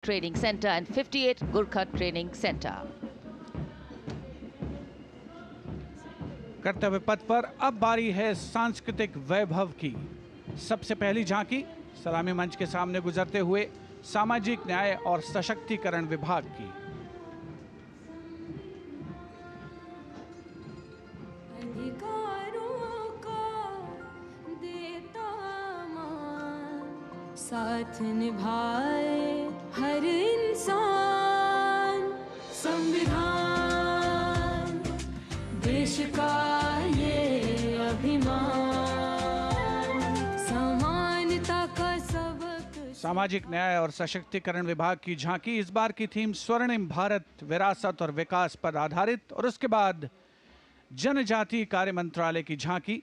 Training Center and 58 Gurkha Training Center. कर्तव्य पथ पर अब बारी है सांस्कृतिक वैभव की। सबसे पहली झांकी सलामी मंच के सामने गुजरते हुए सामाजिक न्याय और सशक्तिकरण विभाग की। अधिकारों का देता मान, साथ निभाए हर इंसान। संविधान देश का ये अभिमान, समानता का सबक। सामाजिक न्याय और सशक्तिकरण विभाग की झांकी इस बार की थीम स्वर्णिम भारत, विरासत और विकास पर आधारित, और उसके बाद जनजातीय कार्य मंत्रालय की झांकी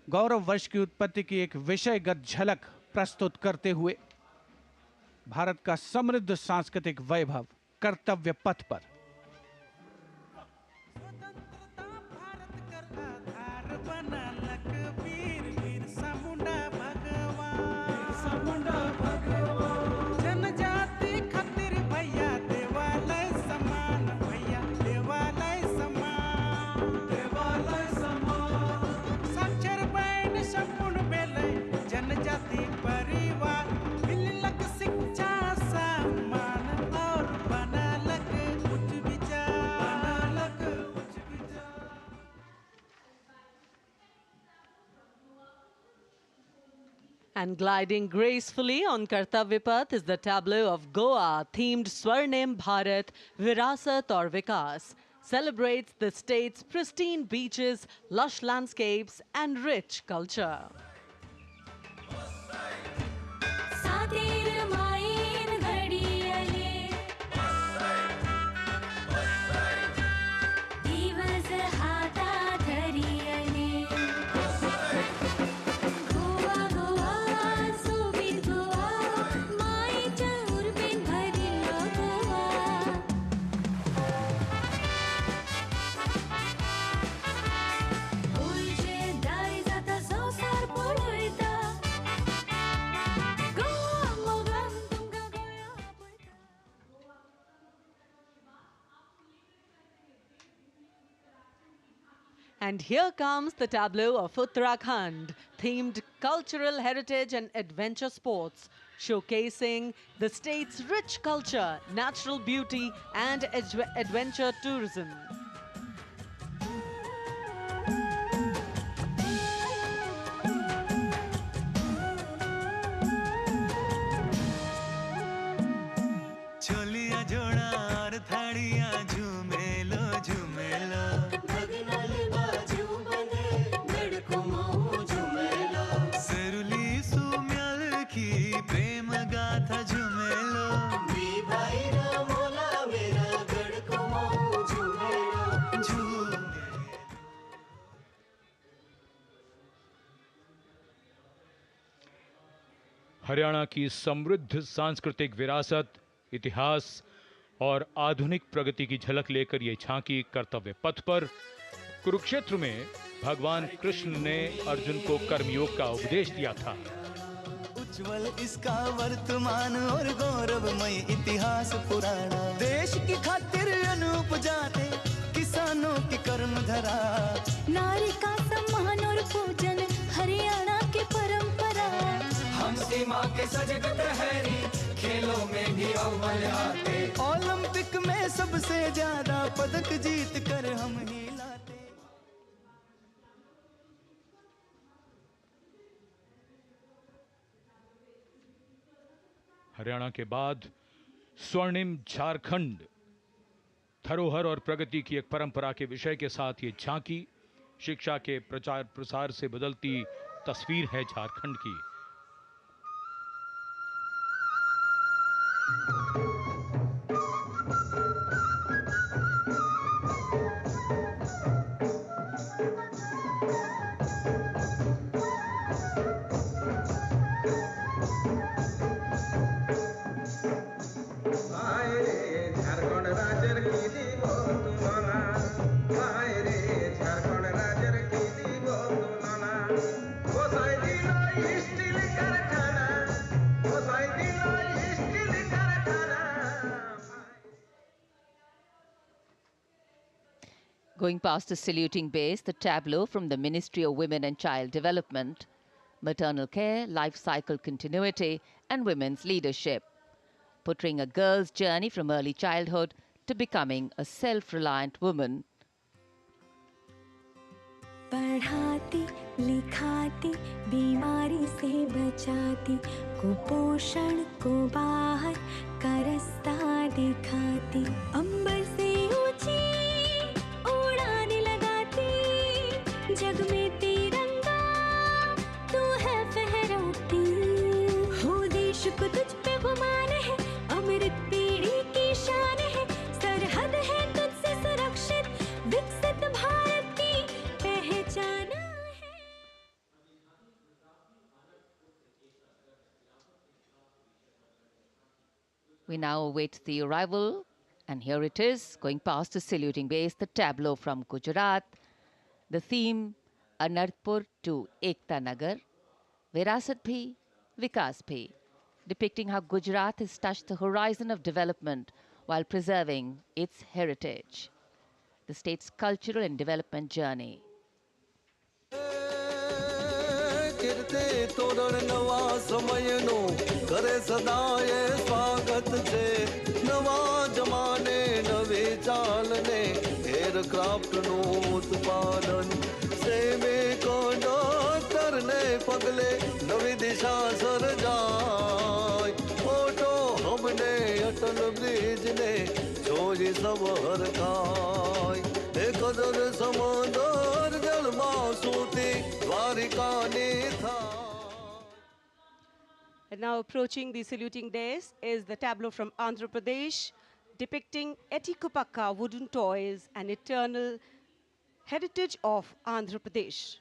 गौरव वर्ष की उत्पत्ति की एक विषयगत झलक प्रस्तुत करते हुए भारत का समृद्ध सांस्कृतिक वैभव कर्तव्य पथ पर। And gliding gracefully on Kartavya Path is the tableau of Goa, themed Swarnim Bharat, Virasat aur Vikas. Celebrates the state's pristine beaches, lush landscapes and rich culture. And here comes the tableau of Uttarakhand, themed cultural heritage and adventure sports, showcasing the state's rich culture, natural beauty and adventure tourism. Haryana की समृद्ध सांस्कृतिक विरासत, इतिहास और आधुनिक प्रगति की झलक लेकर ये झांकी कर्तव्य पथ पर। कुरुक्षेत्र में भगवान कृष्ण ने अर्जुन को कर्मयोग का उपदेश दिया था। उज्जवल इसका वर्तमान और गौरवमय इतिहास पुराना, देश की खातिर अनूप जाते किसानों की कर्म धरा, नारी का सम्मान और पूजन हरियाणा की परंपरा। हम सीमा के सजग प्रहरी, खेलों में भी अव्वल आते, ओलंपिक में सबसे ज्यादा पदक जीत कर हम ही लाते। हरियाणा के बाद स्वर्णिम झारखंड, धरोहर और प्रगति की एक परंपरा के विषय के साथ ये झांकी शिक्षा के प्रचार प्रसार से बदलती तस्वीर है झारखंड की। Going past the saluting base, the tableau from the Ministry of Women and Child Development, maternal care, life cycle continuity, and women's leadership, portraying a girl's journey from early childhood to becoming a self-reliant woman. पढ़ाती लिखाती बीमारी से बचाती कुपोषण को बाहर का रास्ता दिखाती अंबर से ऊंची उड़ान लगाती जग में तिरंगा तू है फहराती हो देश को तुझ पे गुमान है अमृत पीढ़ी की शान है सरहद है तुझसे सुरक्षित विकसित भारत की पहचान है। We now await the arrival, and here it is, going past the saluting base, the tableau from Gujarat, the theme Anarpur to Ekta Nagar, Virasat Bhi, Vikas Bhi, depicting how Gujarat has touched the horizon of development while preserving its heritage, the state's cultural and development journey. Kirti Toran નવા સમયનો કરે સદાય સ્વાગત છે નવા જમાને નવી ચાલને એરક્રાફ્ટનું ઉત્પાદન સેમે કંડક્ટરને પગલે નવી દિશા સર્જાય ઓટો હબને અટલ બ્રિજને જોઈ સબ હરખાય એ કદર સમંદર જળમાં સૂતી And now approaching the saluting dais is the tableau from Andhra Pradesh, depicting Etikopakka wooden toys, an eternal heritage of Andhra Pradesh.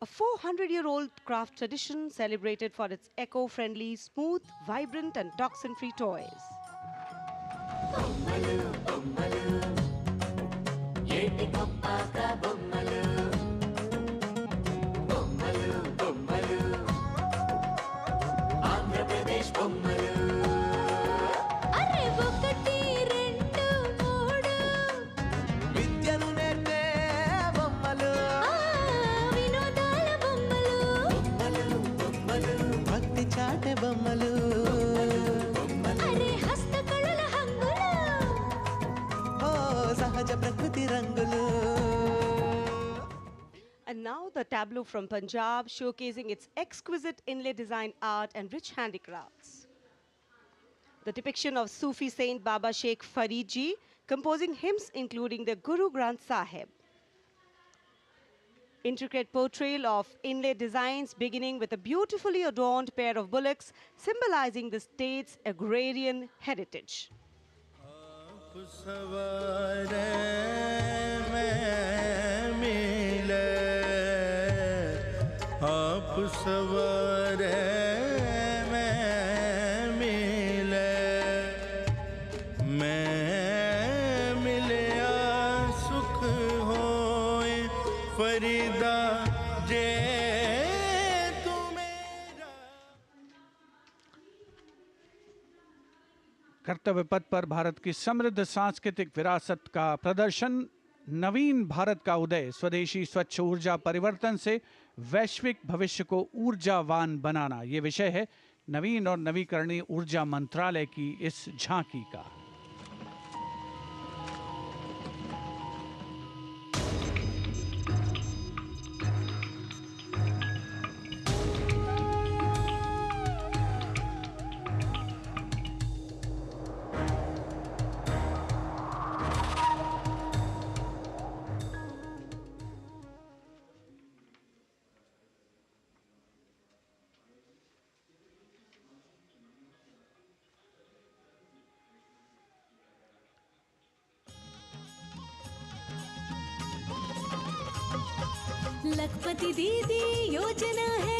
A 400-year-old craft tradition celebrated for its eco-friendly, smooth, vibrant and toxin-free toys. అరే ఒకటి రెండు మూడు విద్యను నేర్పే బొమ్మలు వినోదాల బొమ్మలు బొమ్మలు భక్తి చాటే బొమ్మలు అరే హస్తకళల హంగులు ఓ సహజ ప్రకృతి రంగులు. And now the tableau from Punjab, showcasing its exquisite inlay design art and rich handicrafts. The depiction of Sufi saint Baba Sheikh Farid Ji, composing hymns including the Guru Granth Sahib. Intricate portrayal of inlay designs beginning with a beautifully adorned pair of bullocks, symbolizing the state's agrarian heritage. आप सवारे मैं मिले सुख होए फरीदा जे तू मेरा. कर्तव्य पथ पर भारत की समृद्ध सांस्कृतिक विरासत का प्रदर्शन, नवीन भारत का उदय, स्वदेशी स्वच्छ ऊर्जा परिवर्तन से वैश्विक भविष्य को ऊर्जावान बनाना, ये विषय है नवीन और नवीकरणीय ऊर्जा मंत्रालय की इस झांकी का। लखपति दीदी योजना है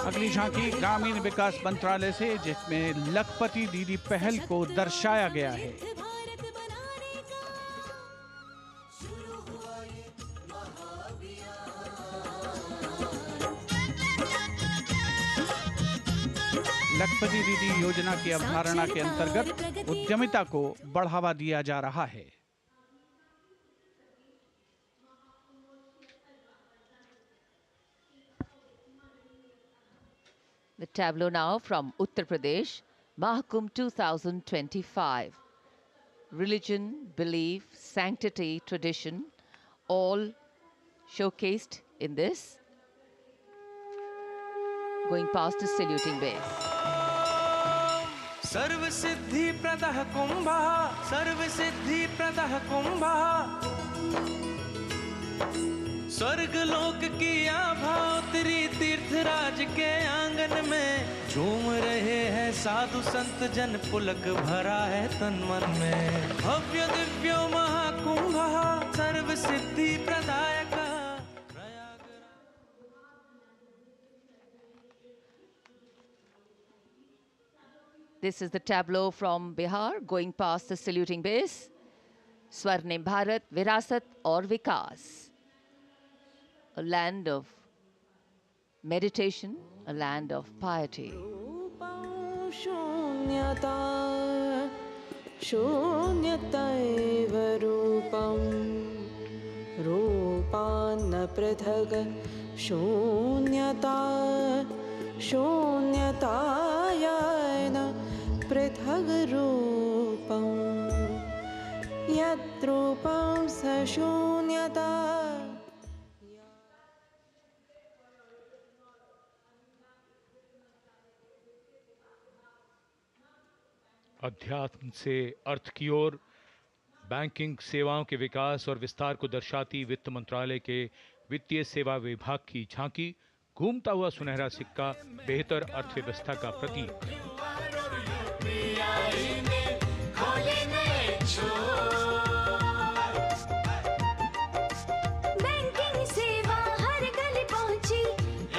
अगली झांकी ग्रामीण विकास मंत्रालय से, जिसमें लखपति दीदी पहल को दर्शाया गया है। भारत बनाने का शुरू हुआ ये लखपति दीदी योजना की अवधारणा के अंतर्गत उद्यमिता को बढ़ावा दिया जा रहा है। The tableau now from Uttar Pradesh, Mahakumbh 2025. Religion, belief, sanctity, tradition, all showcased in this. Going past the saluting base. सर्व सिद्धि प्रदः कुंभः, सर्व सिद्धि प्रदः कुंभः। स्वर्ग लोक की आभा उतरी तीर्थराज के आंगन में। झूम रहे हैं साधु संत जन, पुलक भरा है तन मन में। भव्य दिव्यो महाकुंभः, सर्व सिद्धि प्रदायकः। This is the tableau from Bihar going past the saluting base. Swarnim Bharat, Virasat aur Vikas. A land of meditation, a land of piety. शून्यता शून्यतैव रूपं रूपान्न पृथग् शून्यता शून्यतायन पृथग् रूपं यद्रूपं स शून्यता। अध्यात्म से अर्थ की ओर, बैंकिंग सेवाओं के विकास और विस्तार को दर्शाती वित्त मंत्रालय के वित्तीय सेवा विभाग की झांकी। घूमता हुआ सुनहरा सिक्का बेहतर अर्थव्यवस्था का प्रतीक। बैंकिंग सेवा हर गली पहुंची,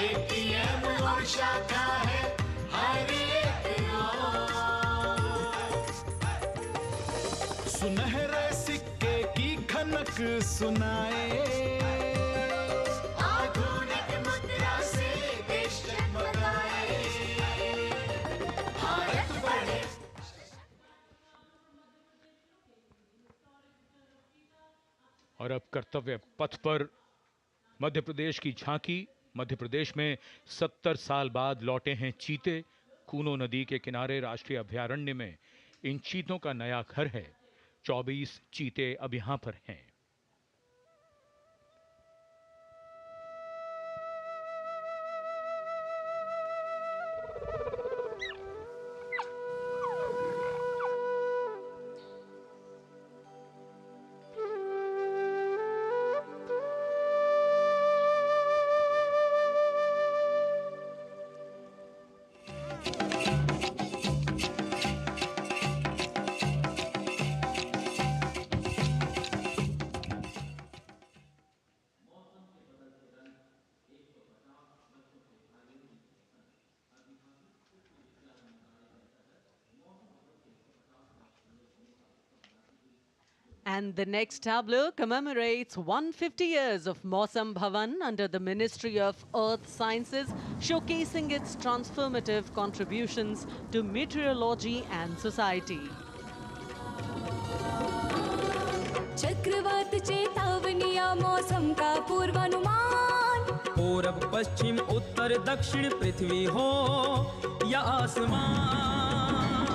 एटीएम और शाखा है हर एक ओर। सुनहरे सिक्के की खनक सुनाए, आधुनिक मुद्रा से देश जगमगाए, भारत बढ़े। और अब कर्तव्य पथ पर मध्य प्रदेश की झांकी। मध्य प्रदेश में 70 साल बाद लौटे हैं चीते। कूनो नदी के किनारे राष्ट्रीय अभयारण्य में इन चीतों का नया घर है। 24 चीते अब यहां पर हैं। And the next tableau commemorates 150 years of Mausam Bhavan under the Ministry of Earth Sciences, showcasing its transformative contributions to meteorology and society. चक्रवात चेतावनिया मौसम का पूर्वानुमान, पूरब पश्चिम उत्तर दक्षिण पृथ्वी हो या आसमान।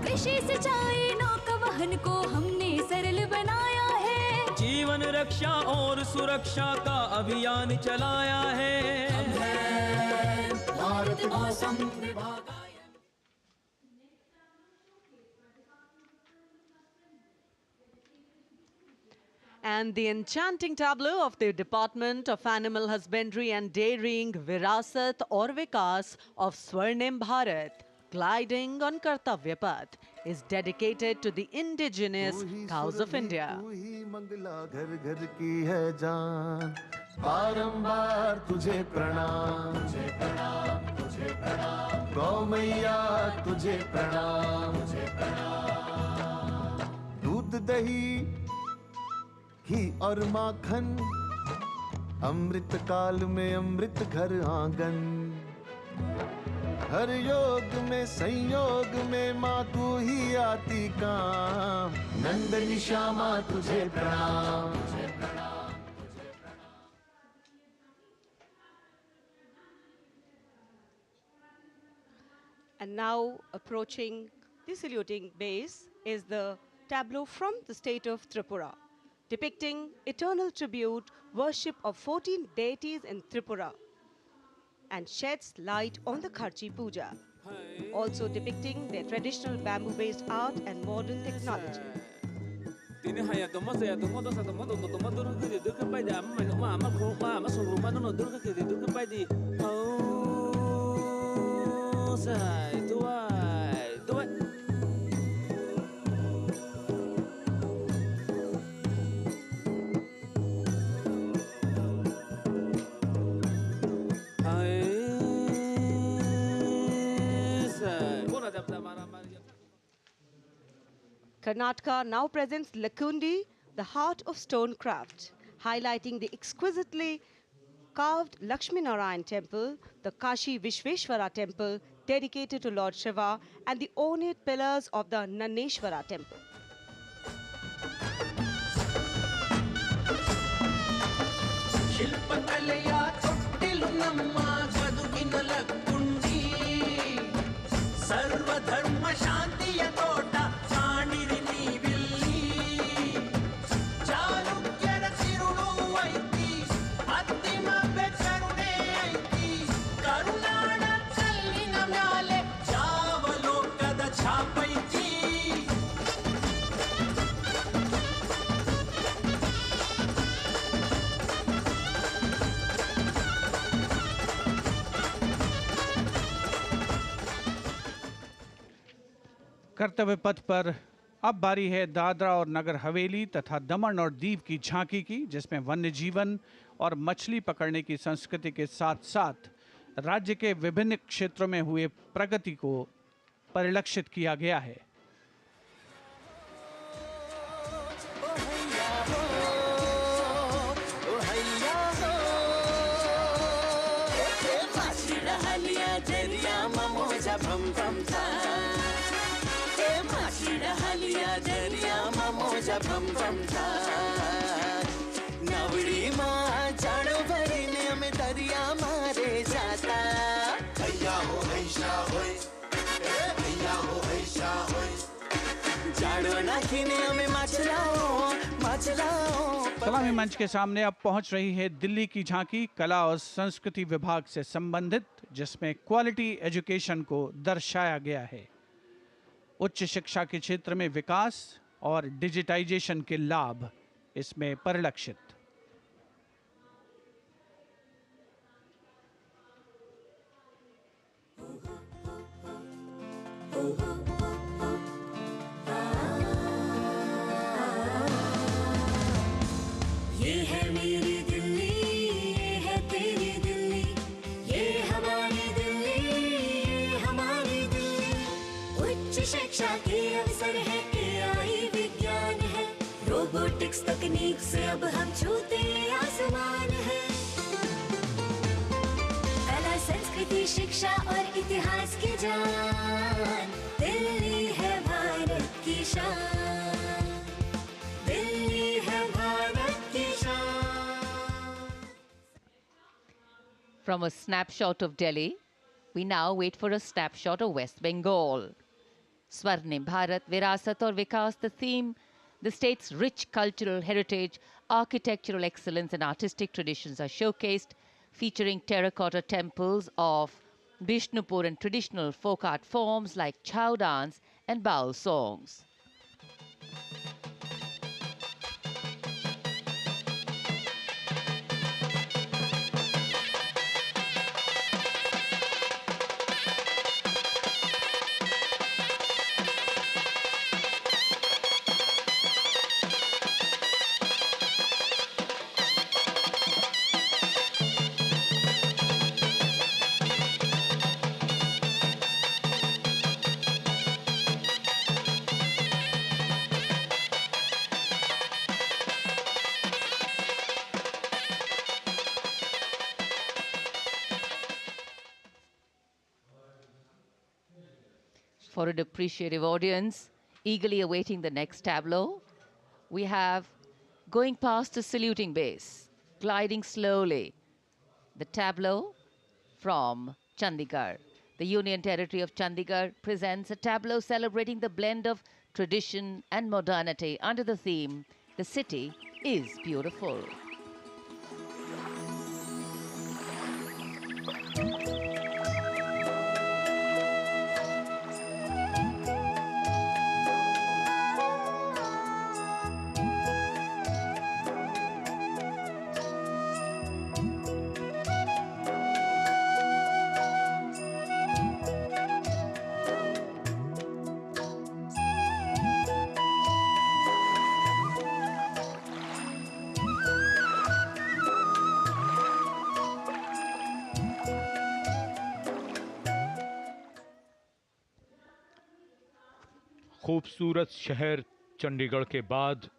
कृषि सिंचाई नौका वहन को हमने सरल बनाया है, जीवन रक्षा और सुरक्षा का अभियान चलाया है। भारत मौसम विभाग। And the enchanting tableau of the Department of Animal Husbandry and Dairying, Virasat aur Vikas of Swarnim Bharat, gliding on Kartavya Path, is dedicated to the indigenous cows of India. तू ही मंगला घर घर की है जान, बारंबार तुझे प्रणाम, तुझे प्रणाम, तुझे प्रणाम। गौ मैया तुझे प्रणाम, तुझे प्रणाम। दूध दही घी और माखन, अमृत काल में अमृत घर आंगन। हर योग में संयोग में माँ तू ही आती काम, नंदनी श्यामा तुझे प्रणाम, तुझे प्रणाम, तुझे प्रणाम। And now approaching the saluting base is the tableau from the state of Tripura, depicting eternal tribute worship of 14 deities in Tripura and sheds light on the Kharchi Puja, also depicting their traditional bamboo-based art and modern technology. Karnataka now presents Lakundi, the heart of stone craft, highlighting the exquisitely carved Lakshmi Narayan temple, the Kashi Vishveshwara temple dedicated to Lord Shiva, and the ornate pillars of the Naneshwara temple. कर्तव्य पथ पर अब बारी है दादरा और नगर हवेली तथा दमन और दीव की झांकी की, जिसमें वन्य जीवन और मछली पकड़ने की संस्कृति के साथ साथ राज्य के विभिन्न क्षेत्रों में हुए प्रगति को परिलक्षित किया गया है। सलामी मंच के सामने अब पहुंच रही है दिल्ली की झांकी कला और संस्कृति विभाग से संबंधित, जिसमें क्वालिटी एजुकेशन को दर्शाया गया है। उच्च शिक्षा के क्षेत्र में विकास और डिजिटाइजेशन के लाभ इसमें परिलक्षित। ये है मेरी दिल्ली, ये है तेरी दिल्ली, ये हमारी दिल्ली, ये हमारी दिल्ली। उच्च शिक्षा के अवसर है, AI विज्ञान है, रोबोटिक्स तकनीक से अब हम छूते आसमान है। कला संस्कृति शिक्षा और इतिहास की जान, दिल्ली है भारत की शान, दिल्ली है भारत की शान। From a snapshot of Delhi, we now wait for a snapshot of West Bengal. Swarnim Bharat, Virasat aur Vikas, the theme, the state's rich cultural heritage, architectural excellence and artistic traditions are showcased, featuring terracotta temples of Bishnupur and traditional folk art forms like chow dance and baul songs. For an appreciative audience, eagerly awaiting the next tableau, we have going past the saluting base, gliding slowly, the tableau from Chandigarh. The Union Territory of Chandigarh presents a tableau celebrating the blend of tradition and modernity under the theme, "The City is Beautiful." खूबसूरत शहर चंडीगढ़ के बाद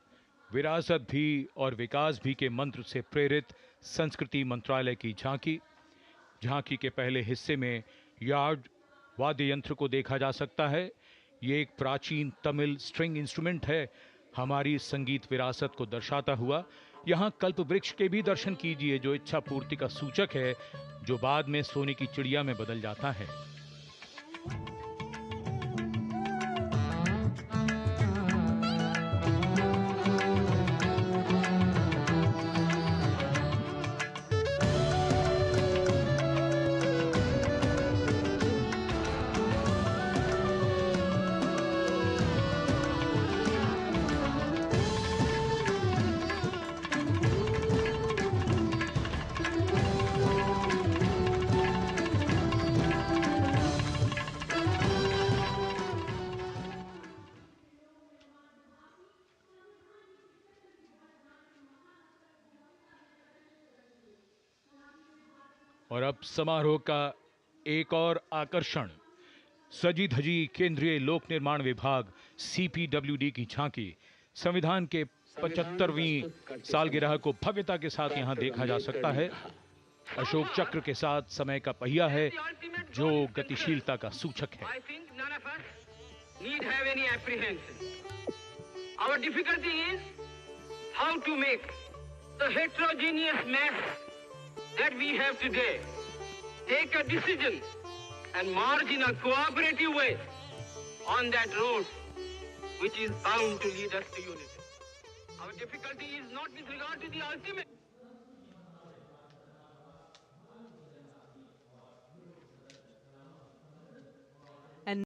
विरासत भी और विकास भी के मंत्र से प्रेरित संस्कृति मंत्रालय की झांकी के पहले हिस्से में यार्ड वाद्य यंत्र को देखा जा सकता है। ये एक प्राचीन तमिल स्ट्रिंग इंस्ट्रूमेंट है, हमारी संगीत विरासत को दर्शाता हुआ। यहाँ कल्प वृक्ष के भी दर्शन कीजिए, जो इच्छा पूर्ति का सूचक है, जो बाद में सोने की चिड़िया में बदल जाता है। और अब समारोह का एक और आकर्षण, सजी धजी केंद्रीय लोक निर्माण विभाग CPWD की झांकी। संविधान के 75वीं सालगिरह को भव्यता के साथ यहां देखा जा सकता है। अशोक चक्र के साथ समय का पहिया है, जो गतिशीलता का सूचक है। Our difficulty is how to make the heterogeneous mass that we have today take a decision and march in a cooperative way on that road which is bound to lead us to unity. Our difficulty is not with regard to the ultimate.